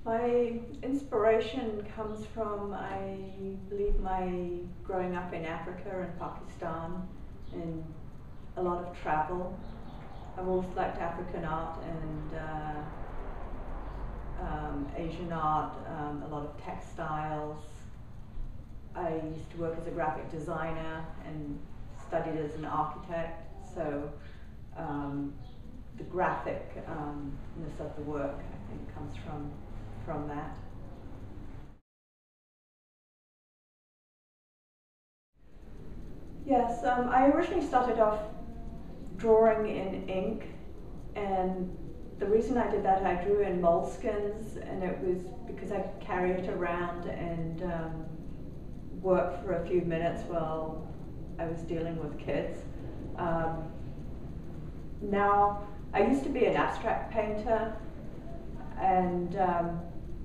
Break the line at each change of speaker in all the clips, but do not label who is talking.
My inspiration comes from, I believe, my growing up in Africa and Pakistan and a lot of travel. I've always liked African art and Asian art, a lot of textiles. I used to work as a graphic designer and studied as an architect, so the graphicness of the work, I think, comes from that. Yes, I originally started off drawing in ink, and the reason I did that, I drew in moleskins, and it was because I could carry it around and work for a few minutes while I was dealing with kids. Now, I used to be an abstract painter, and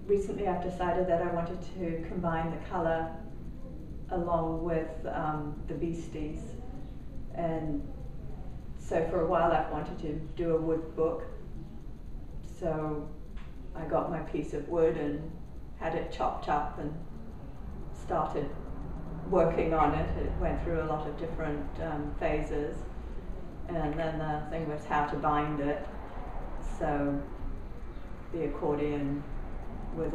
recently I've decided that I wanted to combine the color along with the Beasties. And so for a while I've wanted to do a wood book. So I got my piece of wood and had it chopped up and started working on it. It went through a lot of different phases. And then the thing was how to bind it. So the accordion with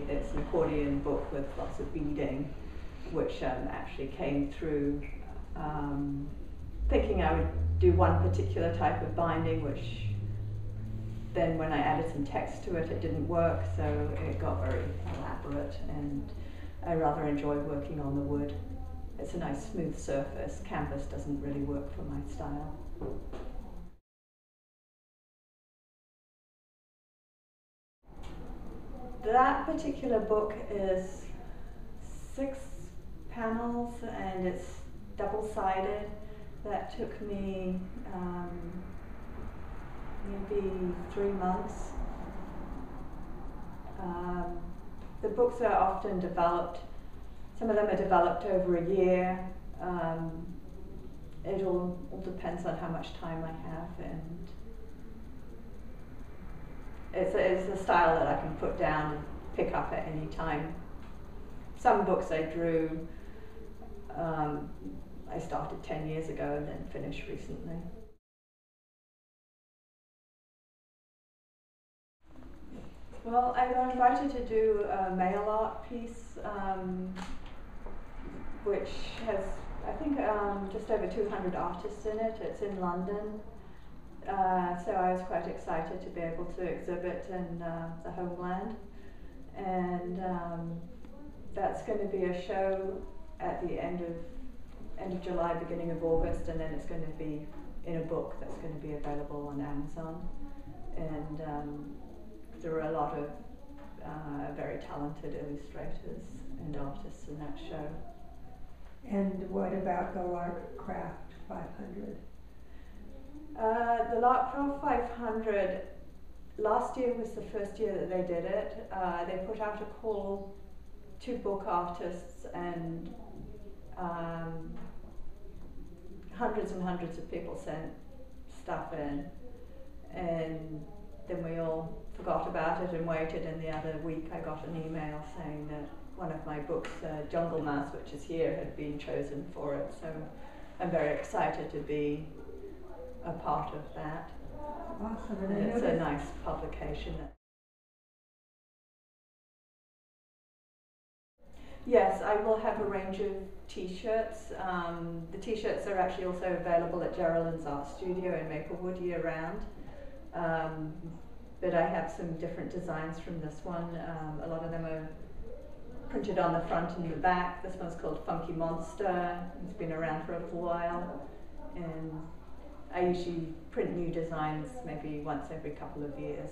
it's an accordion book with lots of beading, which actually came through thinking I would do one particular type of binding, which then when I added some text to it, it didn't work, so it got very elaborate, and I rather enjoy working on the wood. It's a nice smooth surface. Canvas doesn't really work for my style. That particular book is 6 panels and it's double-sided. That took me maybe 3 months. The books are often developed, some of them are developed over a year. It all depends on how much time I have, and it's a style that I can put down and pick up at any time. Some books I drew, I started 10 years ago and then finished recently. Well, I got invited to do a mail art piece, which has, I think, just over 200 artists in it. It's in London. So I was quite excited to be able to exhibit in the homeland. And that's going to be a show at the end of July, beginning of August, and then it's going to be in a book that's going to be available on Amazon. And there are a lot of very talented illustrators and artists in that show.
And what about the Larkcraft 500?
The Larkcraft 500, last year was the first year that they did it. They put out a call to book artists, and hundreds and hundreds of people sent stuff in, and then we all forgot about it and waited, and the other week I got an email saying that one of my books, Jungle Mouse, which is here, had been chosen for it. So I'm very excited to be a part of that.
Awesome.
And it's a nice publication. Yes, I will have a range of t-shirts. The t-shirts are actually also available at Geraldine's Art Studio in Maplewood year-round. But I have some different designs from this one. A lot of them are printed on the front and the back. This one's called Funky Monster. It's been around for a little while. And I usually print new designs maybe once every couple of years.